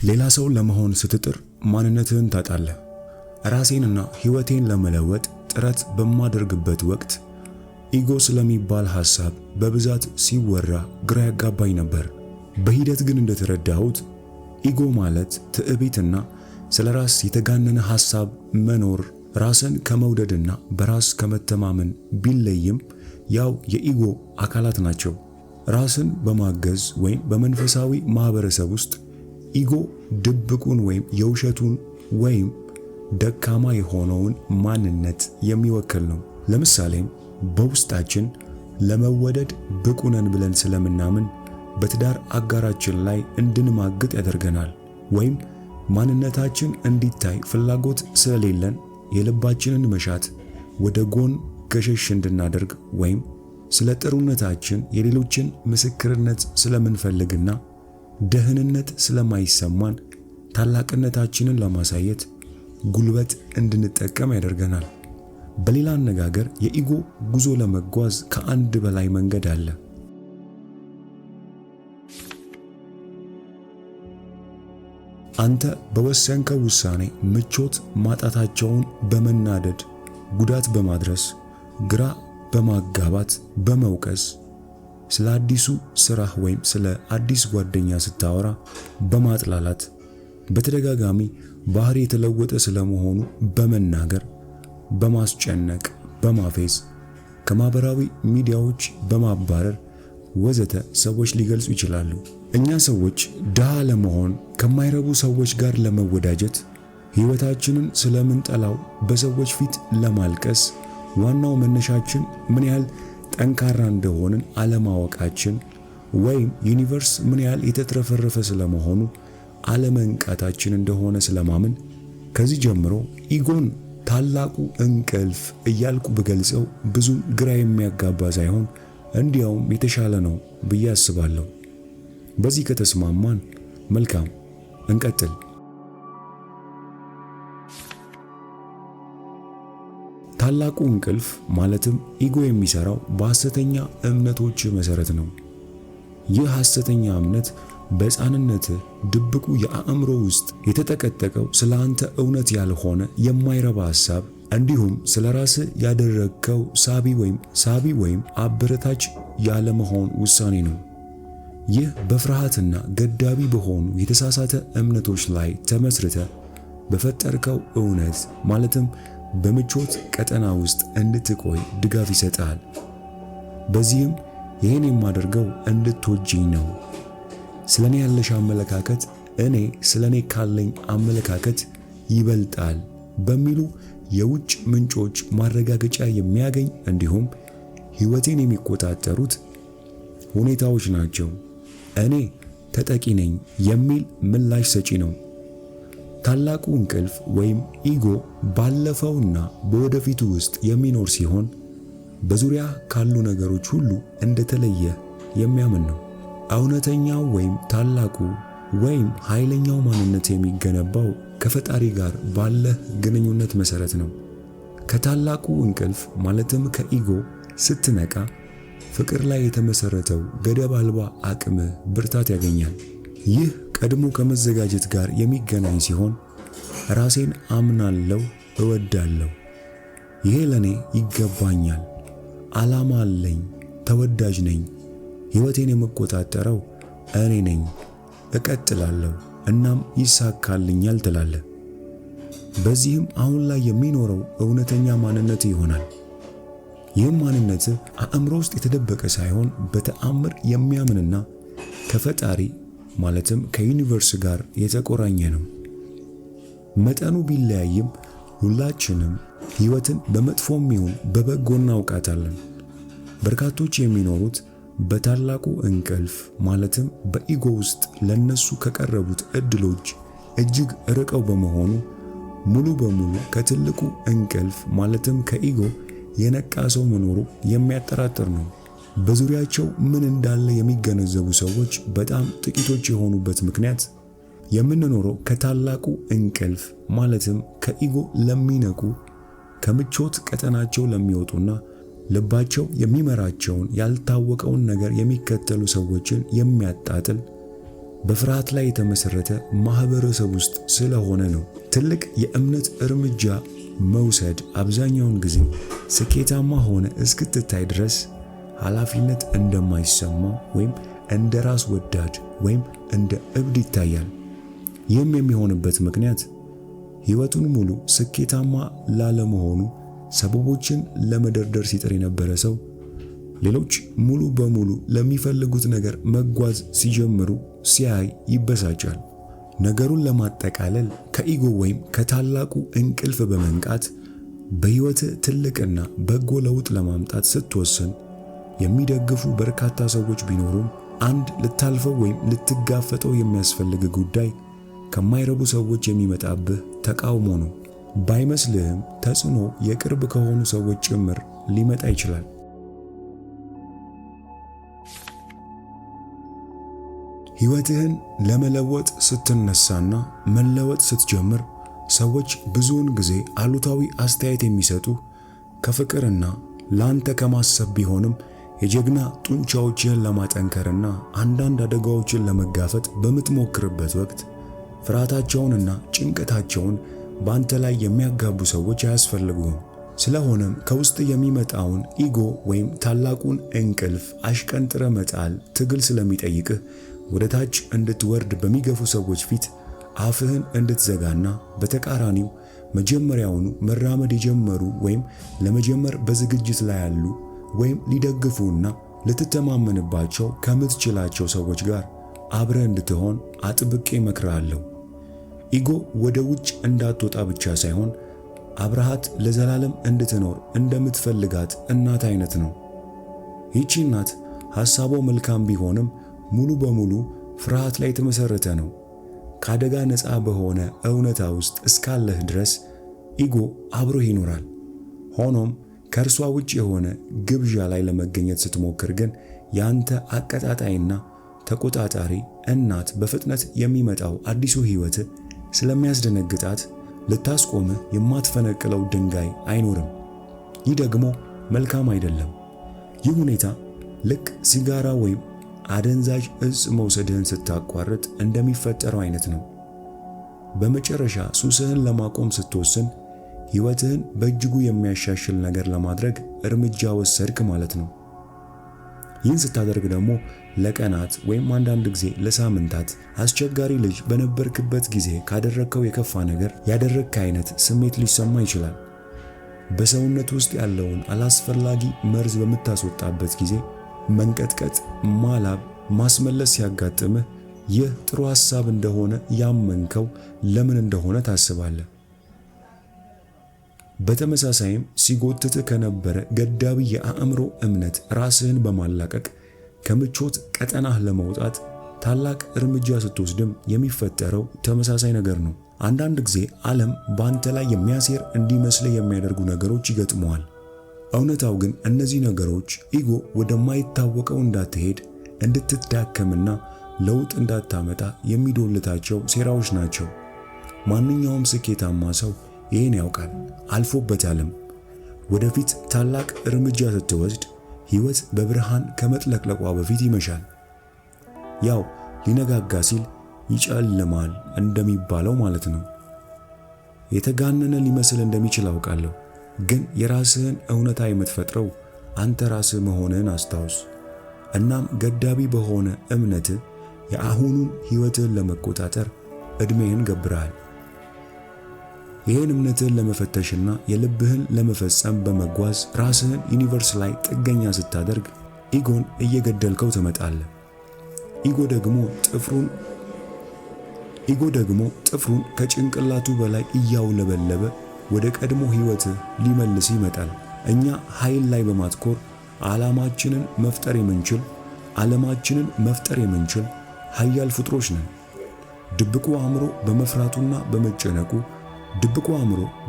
ሌላ ሰው ለመሆን ስትጥር ማንነትህን ታጣለህ። ራሴንና ሕይወቴን ለመለወጥ ጥረት በማደርግበት ወቅት ኢጎ ስለሚባል ሐሳብ በብዛት ሲወራ ግራ ያጋባኝ ነበር። በሂደት ግን እንደተረዳሁት ኢጎ ማለት ትዕቢትና ስለራስ የተጋነነ ሐሳብ መኖር፣ ራስን ከመውደድና በራስ ከመተማመን ቢለይም ያው የኢጎ አካላት ናቸው። ራስን በማገዝ ወይም በመንፈሳዊ ማህበረሰብ ውስጥ ኢጎ ድብቁን ወይም የውሸቱን ወይም ደካማ የሆነውን ማንነት የሚወክል ነው። ለምሳሌም በውስጣችን ለመወደድ ብቁ ነን ብለን ስለምናምን በትዳር አጋራችን ላይ እንድንማግጥ ያደርገናል። ወይም ማንነታችን እንዲታይ ፍላጎት ስለሌለን የልባችንን መሻት ወደ ጎን ገሸሽ እንድናደርግ ወይም ስለ ጥሩነታችን የሌሎችን ምስክርነት ስለምንፈልግና ደህንነት ስለማይሰማን ታላቅነታችንን ለማሳየት ጉልበት እንድንጠቀም ያደርገናል። በሌላ አነጋገር የኢጎ ጉዞ ለመጓዝ ከአንድ በላይ መንገድ አለ። አንተ በወሰንከው ውሳኔ ምቾት ማጣታቸውን በመናደድ ጉዳት በማድረስ ግራ በማጋባት በመውቀስ ስለ አዲሱ ስራህ ወይም ስለ አዲስ ጓደኛ ስታወራ በማጥላላት በተደጋጋሚ ባህሪ የተለወጠ ስለመሆኑ በመናገር በማስጨነቅ በማፌዝ ከማህበራዊ ሚዲያዎች በማባረር ወዘተ ሰዎች ሊገልጹ ይችላሉ። እኛ ሰዎች ድሃ ለመሆን ከማይረቡ ሰዎች ጋር ለመወዳጀት ሕይወታችንን ስለምንጠላው በሰዎች ፊት ለማልቀስ ዋናው መነሻችን ምን ያህል ጠንካራ እንደሆንን አለማወቃችን ወይም ዩኒቨርስ ምን ያህል የተትረፈረፈ ስለመሆኑ አለመንቃታችን እንደሆነ ስለማምን ከዚህ ጀምሮ ኢጎን ታላቁ እንቅልፍ እያልኩ ብገልጸው ብዙም ግራ የሚያጋባ ሳይሆን እንዲያውም የተሻለ ነው ብዬ አስባለሁ። በዚህ ከተስማማን መልካም እንቀጥል። ታላቁ እንቅልፍ ማለትም ኢጎ የሚሰራው በሐሰተኛ እምነቶች መሰረት ነው። ይህ ሐሰተኛ እምነት በሕፃንነት ድብቁ የአእምሮ ውስጥ የተጠቀጠቀው ስለ አንተ እውነት ያልሆነ የማይረባ ሐሳብ እንዲሁም ስለ ራስህ ያደረግከው ሳቢ ወይም አበረታች ያለመሆን ውሳኔ ነው። ይህ በፍርሃትና ገዳቢ በሆኑ የተሳሳተ እምነቶች ላይ ተመስርተ በፈጠርከው እውነት ማለትም በምቾት ቀጠና ውስጥ እንድትቆይ ድጋፍ ይሰጣል። በዚህም ይህን የማደርገው እንድትወጂኝ ነው፣ ስለኔ ያለሽ አመለካከት እኔ ስለኔ ካለኝ አመለካከት ይበልጣል በሚሉ የውጭ ምንጮች ማረጋገጫ የሚያገኝ እንዲሁም ሕይወቴን የሚቆጣጠሩት ሁኔታዎች ናቸው። እኔ ተጠቂ ነኝ የሚል ምላሽ ሰጪ ነው። ታላቁ እንቅልፍ ወይም ኢጎ ባለፈውና በወደፊቱ ውስጥ የሚኖር ሲሆን በዙሪያ ካሉ ነገሮች ሁሉ እንደተለየ የሚያምን ነው። እውነተኛው ወይም ታላቁ ወይም ኃይለኛው ማንነት የሚገነባው ከፈጣሪ ጋር ባለህ ግንኙነት መሰረት ነው። ከታላቁ እንቅልፍ ማለትም ከኢጎ ስትነቃ ፍቅር ላይ የተመሰረተው ገደብ አልባ አቅም ብርታት ያገኛል። ይህ ቀድሞ ከመዘጋጀት ጋር የሚገናኝ ሲሆን ራሴን አምናለሁ፣ እወዳለሁ፣ ይሄ ለኔ ይገባኛል፣ ዓላማ አለኝ፣ ተወዳጅ ነኝ፣ ሕይወቴን የምቆጣጠረው እኔ ነኝ፣ እቀጥላለሁ፣ እናም ይሳካልኛል ትላለህ። በዚህም አሁን ላይ የሚኖረው እውነተኛ ማንነት ይሆናል። ይህም ማንነት አእምሮ ውስጥ የተደበቀ ሳይሆን በተአምር የሚያምንና ከፈጣሪ ማለትም ከዩኒቨርስ ጋር የተቆራኘ ነው። መጠኑ ቢለያይም ሁላችንም ሕይወትን በመጥፎም ይሁን በበጎ እናውቃታለን። በርካቶች የሚኖሩት በታላቁ እንቅልፍ ማለትም በኢጎ ውስጥ ለነሱ ከቀረቡት እድሎች እጅግ ርቀው በመሆኑ ሙሉ በሙሉ ከትልቁ እንቅልፍ ማለትም ከኢጎ የነቃ ሰው መኖሩ የሚያጠራጥር ነው። በዙሪያቸው ምን እንዳለ የሚገነዘቡ ሰዎች በጣም ጥቂቶች የሆኑበት ምክንያት የምንኖረው ከታላቁ እንቅልፍ ማለትም ከኢጎ ለሚነቁ ከምቾት ቀጠናቸው ለሚወጡና ልባቸው የሚመራቸውን ያልታወቀውን ነገር የሚከተሉ ሰዎችን የሚያጣጥል በፍርሃት ላይ የተመሰረተ ማህበረሰብ ውስጥ ስለሆነ ነው። ትልቅ የእምነት እርምጃ መውሰድ አብዛኛውን ጊዜ ስኬታማ ሆነ እስክትታይ ድረስ ኃላፊነት እንደማይሰማው ወይም እንደ ራስ ወዳድ ወይም እንደ እብድ ይታያል። ይህም የሚሆንበት ምክንያት ሕይወቱን ሙሉ ስኬታማ ላለመሆኑ ሰበቦችን ለመደርደር ሲጥር የነበረ ሰው ሌሎች ሙሉ በሙሉ ለሚፈልጉት ነገር መጓዝ ሲጀምሩ ሲያይ ይበሳጫል። ነገሩን ለማጠቃለል ከኢጎ ወይም ከታላቁ እንቅልፍ በመንቃት በሕይወት ትልቅና በጎ ለውጥ ለማምጣት ስትወስን የሚደግፉ በርካታ ሰዎች ቢኖሩም አንድ ልታልፈው ወይም ልትጋፈጠው የሚያስፈልግ ጉዳይ ከማይረቡ ሰዎች የሚመጣብህ ተቃውሞ ነው። ባይመስልህም ተጽዕኖ የቅርብ ከሆኑ ሰዎች ጭምር ሊመጣ ይችላል። ሕይወትህን ለመለወጥ ስትነሳና መለወጥ ስትጀምር ሰዎች ብዙውን ጊዜ አሉታዊ አስተያየት የሚሰጡ ከፍቅርና ላንተ ከማሰብ ቢሆንም የጀግና ጡንቻዎችህን ለማጠንከርና አንዳንድ አደጋዎችን ለመጋፈጥ በምትሞክርበት ወቅት ፍርሃታቸውንና ጭንቀታቸውን በአንተ ላይ የሚያጋቡ ሰዎች አያስፈልጉም። ስለሆነም ከውስጥ የሚመጣውን ኢጎ ወይም ታላቁን እንቅልፍ አሽቀንጥረ መጣል ትግል ስለሚጠይቅህ ወደ ታች እንድትወርድ በሚገፉ ሰዎች ፊት አፍህን እንድትዘጋና በተቃራኒው መጀመሪያውኑ መራመድ የጀመሩ ወይም ለመጀመር በዝግጅት ላይ ያሉ ወይም ሊደግፉና ልትተማመንባቸው ከምትችላቸው ሰዎች ጋር አብረህ እንድትሆን አጥብቄ እመክርሃለሁ። ኢጎ ወደ ውጭ እንዳትወጣ ብቻ ሳይሆን አብረሃት ለዘላለም እንድትኖር እንደምትፈልጋት እናት አይነት ነው። ይህቺ እናት ሐሳቧ መልካም ቢሆንም ሙሉ በሙሉ ፍርሃት ላይ የተመሰረተ ነው። ከአደጋ ነፃ በሆነ እውነታ ውስጥ እስካለህ ድረስ ኢጎ አብሮህ ይኖራል። ሆኖም ከእርሷ ውጭ የሆነ ግብዣ ላይ ለመገኘት ስትሞክር ግን ያንተ አቀጣጣይና ተቆጣጣሪ እናት በፍጥነት የሚመጣው አዲሱ ሕይወት ስለሚያስደነግጣት ልታስቆምህ የማትፈነቅለው ድንጋይ አይኖርም። ይህ ደግሞ መልካም አይደለም። ይህ ሁኔታ ልክ ሲጋራ ወይም አደንዛዥ እጽ መውሰድህን ስታቋርጥ እንደሚፈጠረው አይነት ነው። በመጨረሻ ሱስህን ለማቆም ስትወስን ሕይወትህን በእጅጉ የሚያሻሽል ነገር ለማድረግ እርምጃ ወሰድክ ማለት ነው። ይህን ስታደርግ ደግሞ ለቀናት ወይም አንዳንድ ጊዜ ለሳምንታት አስቸጋሪ ልጅ በነበርክበት ጊዜ ካደረግከው የከፋ ነገር ያደረግክ አይነት ስሜት ሊሰማ ይችላል። በሰውነት ውስጥ ያለውን አላስፈላጊ መርዝ በምታስወጣበት ጊዜ መንቀጥቀጥ፣ ማላብ፣ ማስመለስ ሲያጋጥምህ ይህ ጥሩ ሐሳብ እንደሆነ ያመንከው ለምን እንደሆነ ታስባለህ። በተመሳሳይም ሲጎትትህ ከነበረ ገዳቢ የአእምሮ እምነት ራስህን በማላቀቅ ከምቾት ቀጠናህ ለመውጣት ታላቅ እርምጃ ስትወስድም የሚፈጠረው ተመሳሳይ ነገር ነው። አንዳንድ ጊዜ ዓለም በአንተ ላይ የሚያሴር እንዲመስልህ የሚያደርጉ ነገሮች ይገጥመዋል። እውነታው ግን እነዚህ ነገሮች ኢጎ ወደማይታወቀው እንዳትሄድ፣ እንድትዳከምና ለውጥ እንዳታመጣ የሚዶልታቸው ሴራዎች ናቸው። ማንኛውም ስኬታማ ሰው ይህን ያውቃል፣ አልፎበታልም። ወደፊት ታላቅ እርምጃ ስትወስድ ሕይወት በብርሃን ከመጥለቅለቋ በፊት ይመሻል። ያው ሊነጋጋ ሲል ይጨልማል እንደሚባለው ማለት ነው። የተጋነነ ሊመስል እንደሚችል አውቃለሁ፣ ግን የራስህን እውነታ የምትፈጥረው አንተ ራስህ መሆንህን አስታውስ። እናም ገዳቢ በሆነ እምነትህ የአሁኑን ሕይወትህን ለመቆጣጠር ዕድሜህን ገብረሃል። ይህን እምነትህን ለመፈተሽና የልብህን ለመፈጸም በመጓዝ ራስህን ዩኒቨርስ ላይ ጥገኛ ስታደርግ ኢጎን እየገደልከው ትመጣለህ። ኢጎ ደግሞ ጥፍሩን ከጭንቅላቱ በላይ እያውለበለበ ወደ ቀድሞ ሕይወትህ ሊመልስ ይመጣል። እኛ ኃይል ላይ በማትኮር ዓለማችንን መፍጠር የምንችል ኃያል ፍጥሮች ነን። ድብቁ አእምሮ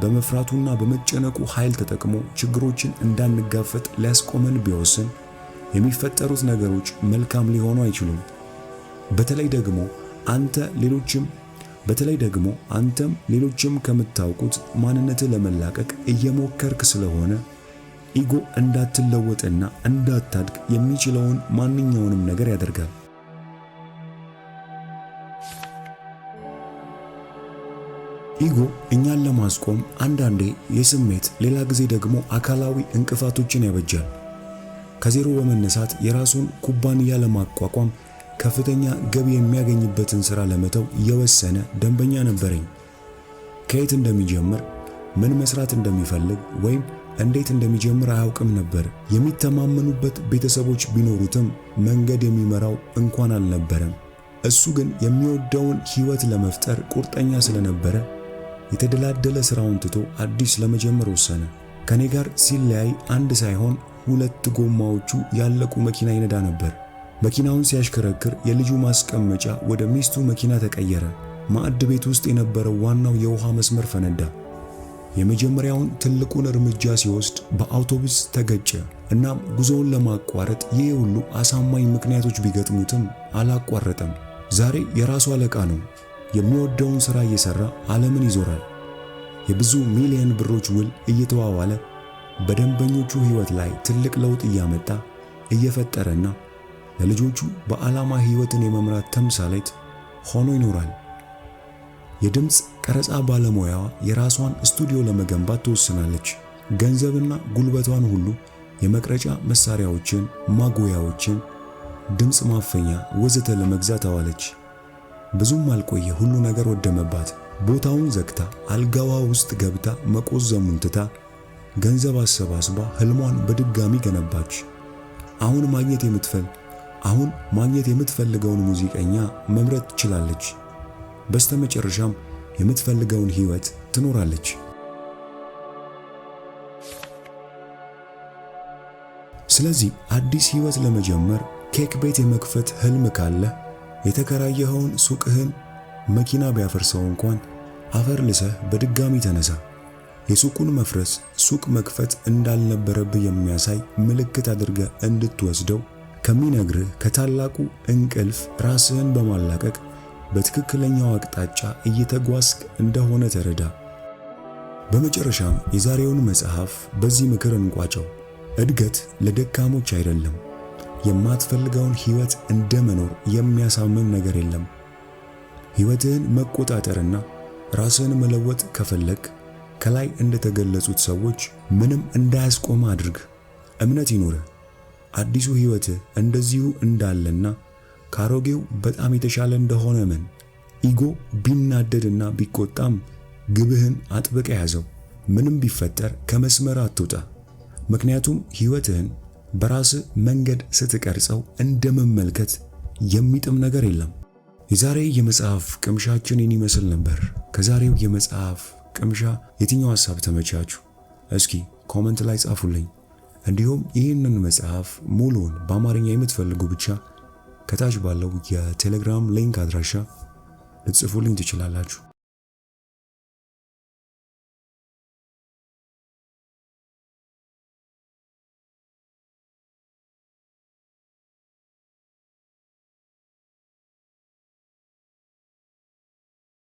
በመፍራቱና በመጨነቁ ኃይል ተጠቅሞ ችግሮችን እንዳንጋፈጥ ሊያስቆመን ቢወስን የሚፈጠሩት ነገሮች መልካም ሊሆኑ አይችሉም። በተለይ ደግሞ አንተም ሌሎችም ከምታውቁት ማንነትህ ለመላቀቅ እየሞከርክ ስለሆነ ኢጎ እንዳትለወጥና እንዳታድግ የሚችለውን ማንኛውንም ነገር ያደርጋል። ኢጎ እኛን ለማስቆም አንዳንዴ የስሜት ሌላ ጊዜ ደግሞ አካላዊ እንቅፋቶችን ያበጃል። ከዜሮ በመነሳት የራሱን ኩባንያ ለማቋቋም ከፍተኛ ገቢ የሚያገኝበትን ሥራ ለመተው የወሰነ ደንበኛ ነበረኝ። ከየት እንደሚጀምር፣ ምን መስራት እንደሚፈልግ ወይም እንዴት እንደሚጀምር አያውቅም ነበር። የሚተማመኑበት ቤተሰቦች ቢኖሩትም መንገድ የሚመራው እንኳን አልነበረም። እሱ ግን የሚወደውን ሕይወት ለመፍጠር ቁርጠኛ ስለነበረ የተደላደለ ሥራውን ትቶ አዲስ ለመጀመር ወሰነ። ከኔ ጋር ሲለያይ አንድ ሳይሆን 2 ጎማዎቹ ያለቁ መኪና ይነዳ ነበር። መኪናውን ሲያሽከረክር የልጁ ማስቀመጫ ወደ ሚስቱ መኪና ተቀየረ። ማዕድ ቤት ውስጥ የነበረው ዋናው የውሃ መስመር ፈነዳ። የመጀመሪያውን ትልቁን እርምጃ ሲወስድ በአውቶቡስ ተገጨ። እናም ጉዞውን ለማቋረጥ ይህ ሁሉ አሳማኝ ምክንያቶች ቢገጥሙትም አላቋረጠም። ዛሬ የራሱ አለቃ ነው። የሚወደውን ሥራ እየሠራ ዓለምን ይዞራል። የብዙ ሚሊዮን ብሮች ውል እየተዋዋለ በደንበኞቹ ሕይወት ላይ ትልቅ ለውጥ እያመጣ እየፈጠረና ለልጆቹ በዓላማ ሕይወትን የመምራት ተምሳሌት ሆኖ ይኖራል። የድምፅ ቀረጻ ባለሙያዋ የራሷን ስቱዲዮ ለመገንባት ትወስናለች። ገንዘብና ጉልበቷን ሁሉ የመቅረጫ መሳሪያዎችን፣ ማጉያዎችን፣ ድምፅ ማፈኛ ወዘተ ለመግዛት አዋለች። ብዙም አልቆየ፣ ሁሉ ነገር ወደመባት። ቦታውን ዘግታ አልጋዋ ውስጥ ገብታ መቆዘሙን ትታ ገንዘብ አሰባስባ ህልሟን በድጋሚ ገነባች። አሁን ማግኘት የምትፈልገውን ሙዚቀኛ መምረጥ ትችላለች። በስተመጨረሻም የምትፈልገውን ሕይወት ትኖራለች። ስለዚህ አዲስ ሕይወት ለመጀመር ኬክ ቤት የመክፈት ህልም ካለ የተከራየኸውን ሱቅህን መኪና ቢያፈርሰው እንኳን አፈር ልሰህ በድጋሚ ተነሳ። የሱቁን መፍረስ ሱቅ መክፈት እንዳልነበረብህ የሚያሳይ ምልክት አድርገህ እንድትወስደው ከሚነግርህ ከታላቁ እንቅልፍ ራስህን በማላቀቅ በትክክለኛው አቅጣጫ እየተጓዝክ እንደሆነ ተረዳ። በመጨረሻም የዛሬውን መጽሐፍ በዚህ ምክር እንቋጨው። እድገት ለደካሞች አይደለም። የማትፈልገውን ሕይወት እንደመኖር የሚያሳምን ነገር የለም። ሕይወትህን መቆጣጠርና ራስህን መለወጥ ከፈለግ ከላይ እንደተገለጹት ሰዎች ምንም እንዳያስቆም አድርግ። እምነት ይኑርህ። አዲሱ ሕይወትህ እንደዚሁ እንዳለና ካሮጌው በጣም የተሻለ እንደሆነ ምን ኢጎ ቢናደድና ቢቆጣም ግብህን አጥብቀ ያዘው። ምንም ቢፈጠር ከመስመር አትውጣ። ምክንያቱም ሕይወትህን በራስህ መንገድ ስትቀርጸው እንደመመልከት የሚጥም ነገር የለም። የዛሬ የመጽሐፍ ቅምሻችን ይመስል ነበር። ከዛሬው የመጽሐፍ ቅምሻ የትኛው ሐሳብ ተመቻችሁ? እስኪ ኮሜንት ላይ ጻፉልኝ። እንዲሁም ይህንን መጽሐፍ ሙሉውን በአማርኛ የምትፈልጉ ብቻ ከታች ባለው የቴሌግራም ሊንክ አድራሻ ልትጽፉልኝ ትችላላችሁ።